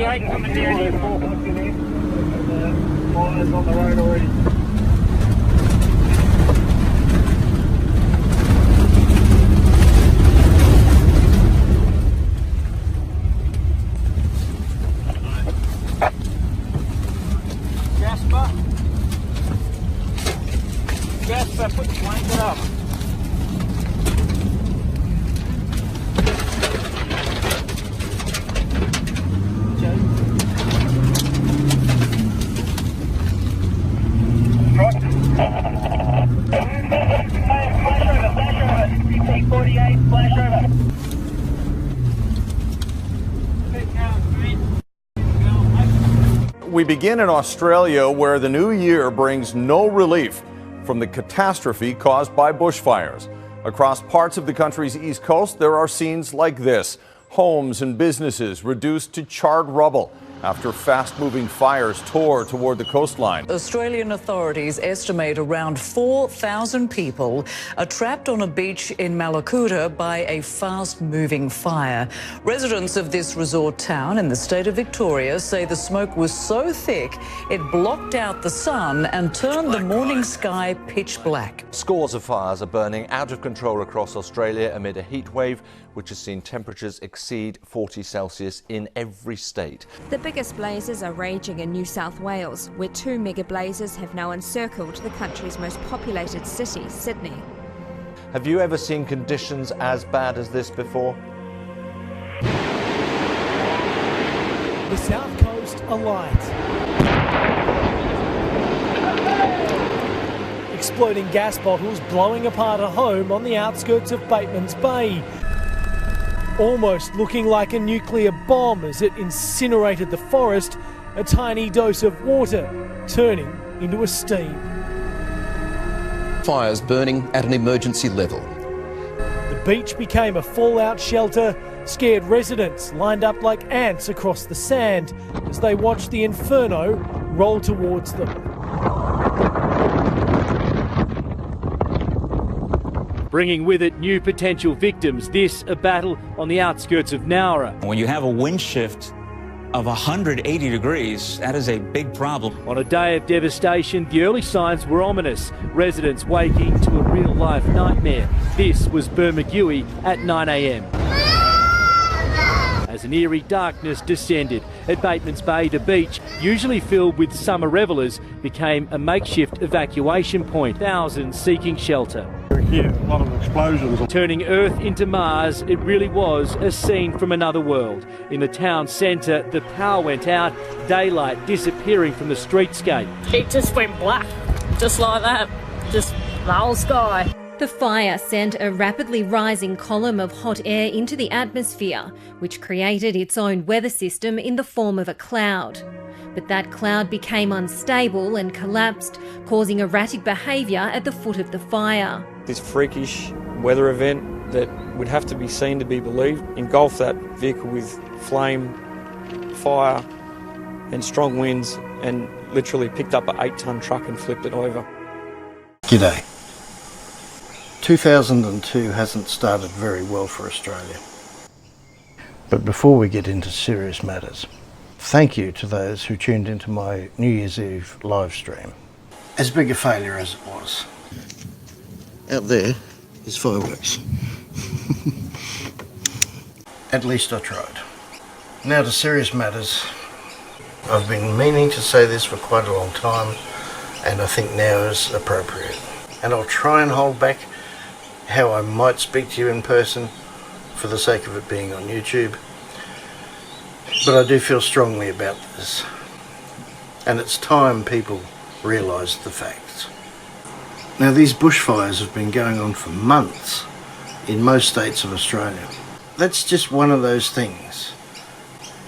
1048 coming down here. Fires on the road already. Jasper, put the blanket up. We begin in Australia, where the new year brings no relief from the catastrophe caused by bushfires. Across parts of the country's east coast, there are scenes like this. Homes and businesses reduced to charred rubble after fast-moving fires tore toward the coastline. Australian authorities estimate around 4,000 people are trapped on a beach in Mallacoota by a fast-moving fire. Residents of this resort town in the state of Victoria say the smoke was so thick it blocked out the sun and turned the morning sky pitch black. Scores of fires are burning out of control across Australia amid a heat wave which has seen temperatures exceed 40 Celsius in every state. The biggest blazes are raging in New South Wales, where 2 mega blazes have now encircled the country's most populated city, Sydney. Have you ever seen conditions as bad as this before? The south coast alight. Exploding gas bottles blowing apart a home on the outskirts of Bateman's Bay. Almost looking like a nuclear bomb as it incinerated the forest, a tiny dose of water turning into a steam. Fires burning at an emergency level. The beach became a fallout shelter. Scared residents lined up like ants across the sand as they watched the inferno roll towards them. Bringing with it new potential victims. This a battle on the outskirts of Nowra. When you have a wind shift of 180 degrees, that is a big problem. On a day of devastation, the early signs were ominous. Residents waking to a real-life nightmare. This was Bermagui at 9 a.m. As an eerie darkness descended at Bateman's Bay, the beach, usually filled with summer revellers, became a makeshift evacuation point. Thousands seeking shelter. Here, a lot of explosions. Turning Earth into Mars, it really was a scene from another world. In the town centre, the power went out, daylight disappearing from the streetscape. It just went black, just like that, just the whole sky. The fire sent a rapidly rising column of hot air into the atmosphere, which created its own weather system in the form of a cloud. But that cloud became unstable and collapsed, causing erratic behaviour at the foot of the fire. This freakish weather event that would have to be seen to be believed engulfed that vehicle with flame, fire and strong winds, and literally picked up an 8-tonne truck and flipped it over. G'day. 2002 hasn't started very well for Australia. But before we get into serious matters, thank you to those who tuned into my New Year's Eve live stream. As big a failure as it was. Out there is fireworks. At least I tried. Now to serious matters. I've been meaning to say this for quite a long time, and I think now is appropriate. And I'll try and hold back how I might speak to you in person for the sake of it being on YouTube. But I do feel strongly about this. And it's time people realise the facts. Now, these bushfires have been going on for months in most states of Australia. That's just one of those things.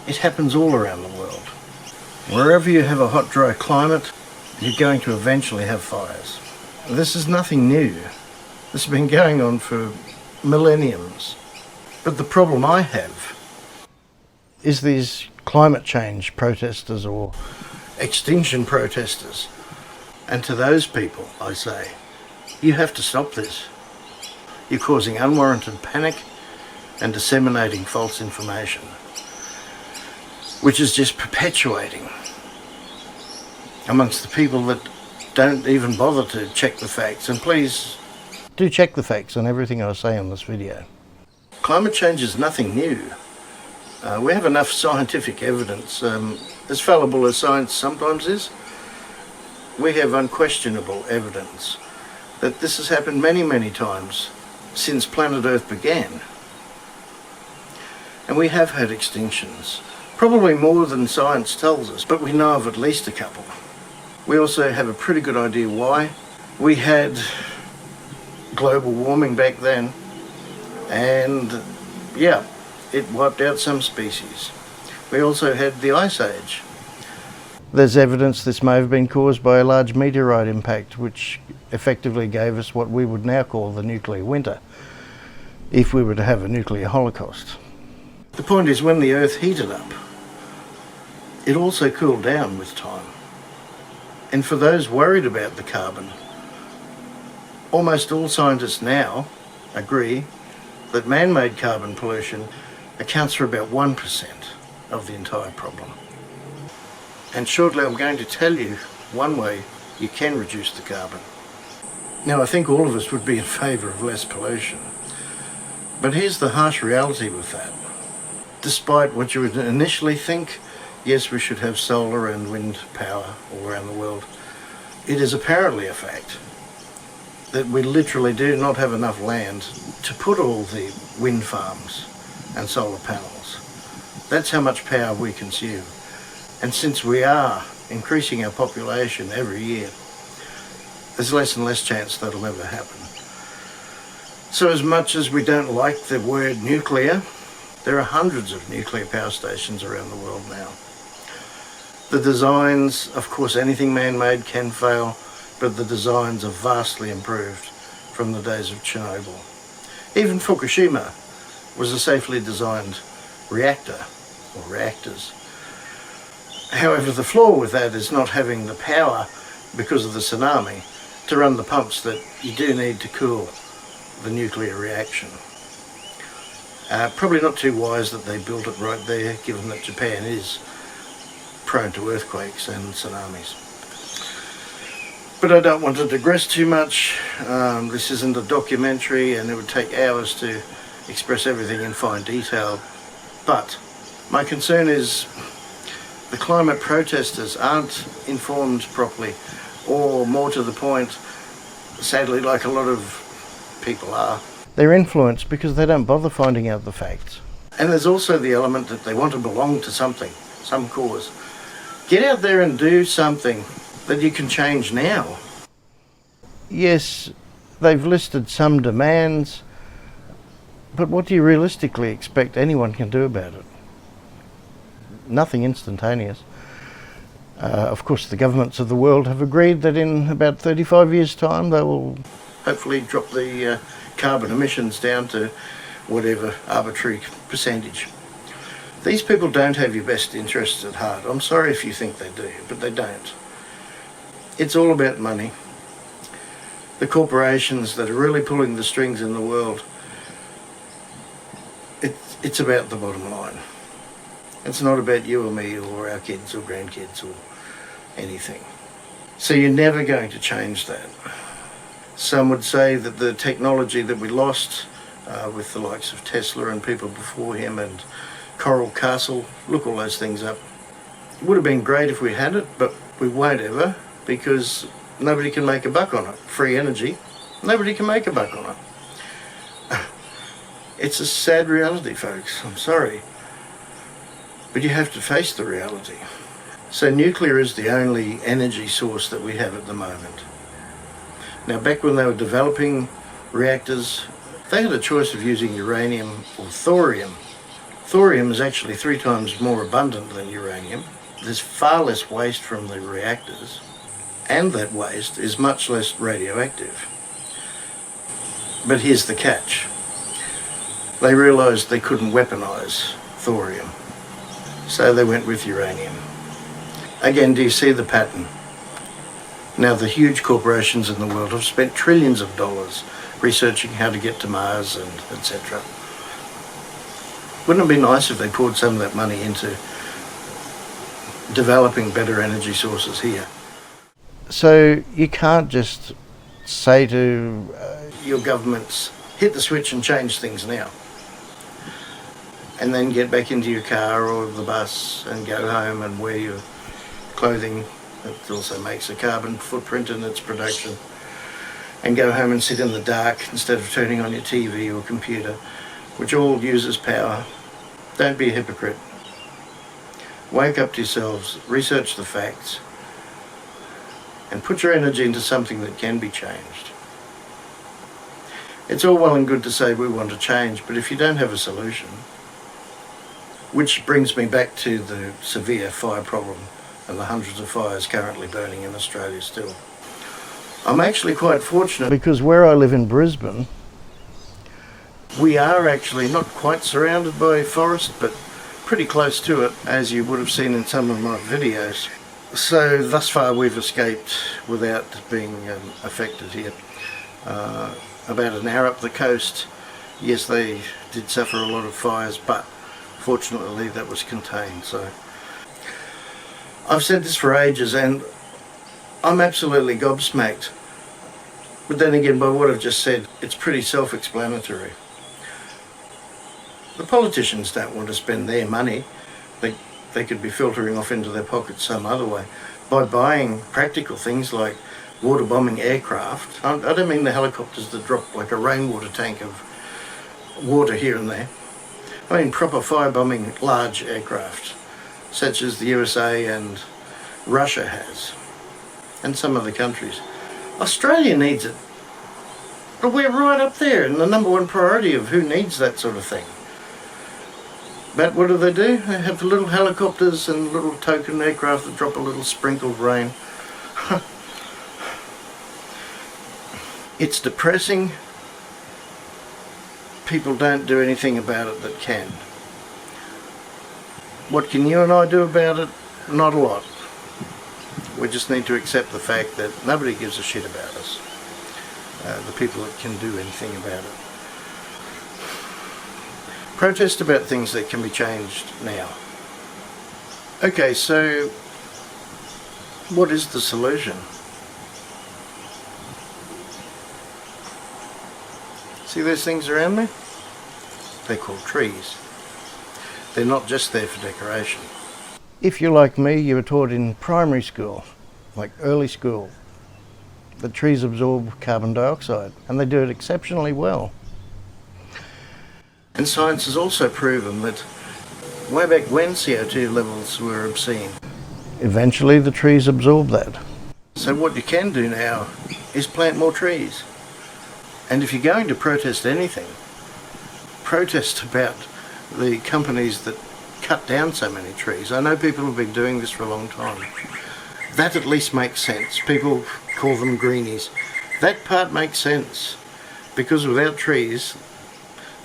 It happens all around the world. Wherever you have a hot, dry climate, you're going to eventually have fires. This is nothing new. This has been going on for millenniums. But the problem I have is these climate change protesters or extinction protesters. And to those people, I say, you have to stop this. You're causing unwarranted panic and disseminating false information. which is just perpetuating amongst the people that don't even bother to check the facts. And please do check the facts on everything I say on this video. Climate change is nothing new. We have enough scientific evidence, as fallible as science sometimes is. We have unquestionable evidence that this has happened many, many times since planet Earth began. And we have had extinctions, probably more than science tells us, but we know of at least a couple. We also have a pretty good idea why. We had global warming back then, and yeah, it wiped out some species. We also had the Ice Age. There's evidence this may have been caused by a large meteorite impact, which effectively gave us what we would now call the nuclear winter, if we were to have a nuclear holocaust. The point is, when the Earth heated up, it also cooled down with time. And for those worried about the carbon, almost all scientists now agree that man-made carbon pollution accounts for about 1% of the entire problem. And shortly I'm going to tell you one way you can reduce the carbon. Now, I think all of us would be in favour of less pollution, but here's the harsh reality with that. Despite what you would initially think, yes, we should have solar and wind power all around the world, it is apparently a fact that we literally do not have enough land to put all the wind farms and solar panels. That's how much power we consume. And since we are increasing our population every year, there's less and less chance that'll ever happen. So as much as we don't like the word nuclear, there are hundreds of nuclear power stations around the world now. The designs, of course, anything man-made can fail, but the designs are vastly improved from the days of Chernobyl. Even Fukushima was a safely designed reactor, or reactors. However, the flaw with that is not having the power, because of the tsunami, to run the pumps that you do need to cool the nuclear reaction. Probably not too wise that they built it right there, given that Japan is prone to earthquakes and tsunamis. But I don't want to digress too much. This isn't a documentary and it would take hours to express everything in fine detail. But my concern is the climate protesters aren't informed properly, or more to the point, sadly, like a lot of people are. They're influenced because they don't bother finding out the facts. And there's also the element that they want to belong to something, some cause. Get out there and do something that you can change now. Yes, they've listed some demands, but what do you realistically expect anyone can do about it? Nothing instantaneous. Of course, the governments of the world have agreed that in about 35 years' time they will hopefully drop the carbon emissions down to whatever arbitrary percentage. These people don't have your best interests at heart. I'm sorry if you think they do, but they don't. It's all about money. The corporations that are really pulling the strings in the world, it's about the bottom line. It's not about you or me or our kids or grandkids or anything. So you're never going to change that. Some would say that the technology that we lost with the likes of Tesla and people before him and Coral Castle, look all those things up. It would have been great if we had it, but we won't ever, because nobody can make a buck on it. Free energy, nobody can make a buck on it. It's a sad reality, folks, I'm sorry. But you have to face the reality. So nuclear is the only energy source that we have at the moment. Now, back when they were developing reactors, they had a choice of using uranium or thorium. Thorium is actually 3 times more abundant than uranium. There's far less waste from the reactors, and that waste is much less radioactive. But here's the catch. They realised they couldn't weaponise thorium, so they went with uranium. Again, do you see the pattern? Now, the huge corporations in the world have spent trillions of dollars researching how to get to Mars and etc. Wouldn't it be nice if they poured some of that money into developing better energy sources here. So you can't just say to your governments, hit the switch and change things now, and then get back into your car or the bus and go home and wear your clothing that also makes a carbon footprint in its production, and go home and sit in the dark instead of turning on your TV or computer, which all uses power. Don't be a hypocrite. Wake up to yourselves, research the facts, and put your energy into something that can be changed. It's all well and good to say we want to change, but if you don't have a solution, which brings me back to the severe fire problem and the hundreds of fires currently burning in Australia still. I'm actually quite fortunate because where I live in Brisbane, we are actually not quite surrounded by forest, but pretty close to it, as you would have seen in some of my videos. So thus far we've escaped without being affected here. About an hour up the coast, yes, they did suffer a lot of fires, but fortunately that was contained. So I've said this for ages and I'm absolutely gobsmacked. But then again, by what I've just said, it's pretty self-explanatory. The politicians don't want to spend their money. They could be filtering off into their pockets some other way by buying practical things like water bombing aircraft. I don't mean the helicopters that drop like a rainwater tank of water here and there. I mean proper firebombing large aircraft, such as the USA and Russia has, and some other countries. Australia needs it, but we're right up there in the number one priority of who needs that sort of thing. But what do? They have little helicopters and little token aircraft that drop a little sprinkled rain. It's depressing. People don't do anything about it that can. What can you and I do about it? Not a lot. We just need to accept the fact that nobody gives a shit about us. The people that can do anything about it. Protest about things that can be changed now. Okay, so what is the solution? See those things around me? They're called trees. They're not just there for decoration. If you're like me, you were taught in primary school, like early school, that trees absorb carbon dioxide, and they do it exceptionally well. And science has also proven that way back when CO2 levels were obscene, eventually the trees absorb that. So what you can do now is plant more trees. And if you're going to protest anything, protest about the companies that cut down so many trees. I know people have been doing this for a long time. That at least makes sense. People call them greenies. That part makes sense, because without trees,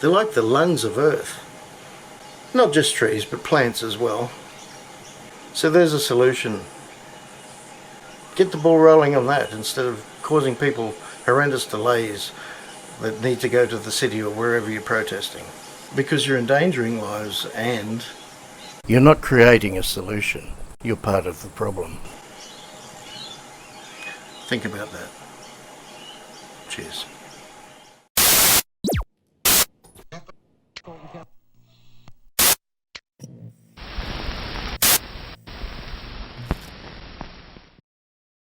they're like the lungs of Earth. Not just trees, but plants as well. So there's a solution. Get the ball rolling on that instead of causing people horrendous delays that need to go to the city or wherever you're protesting. Because you're endangering lives and you're not creating a solution. You're part of the problem. Think about that. Cheers.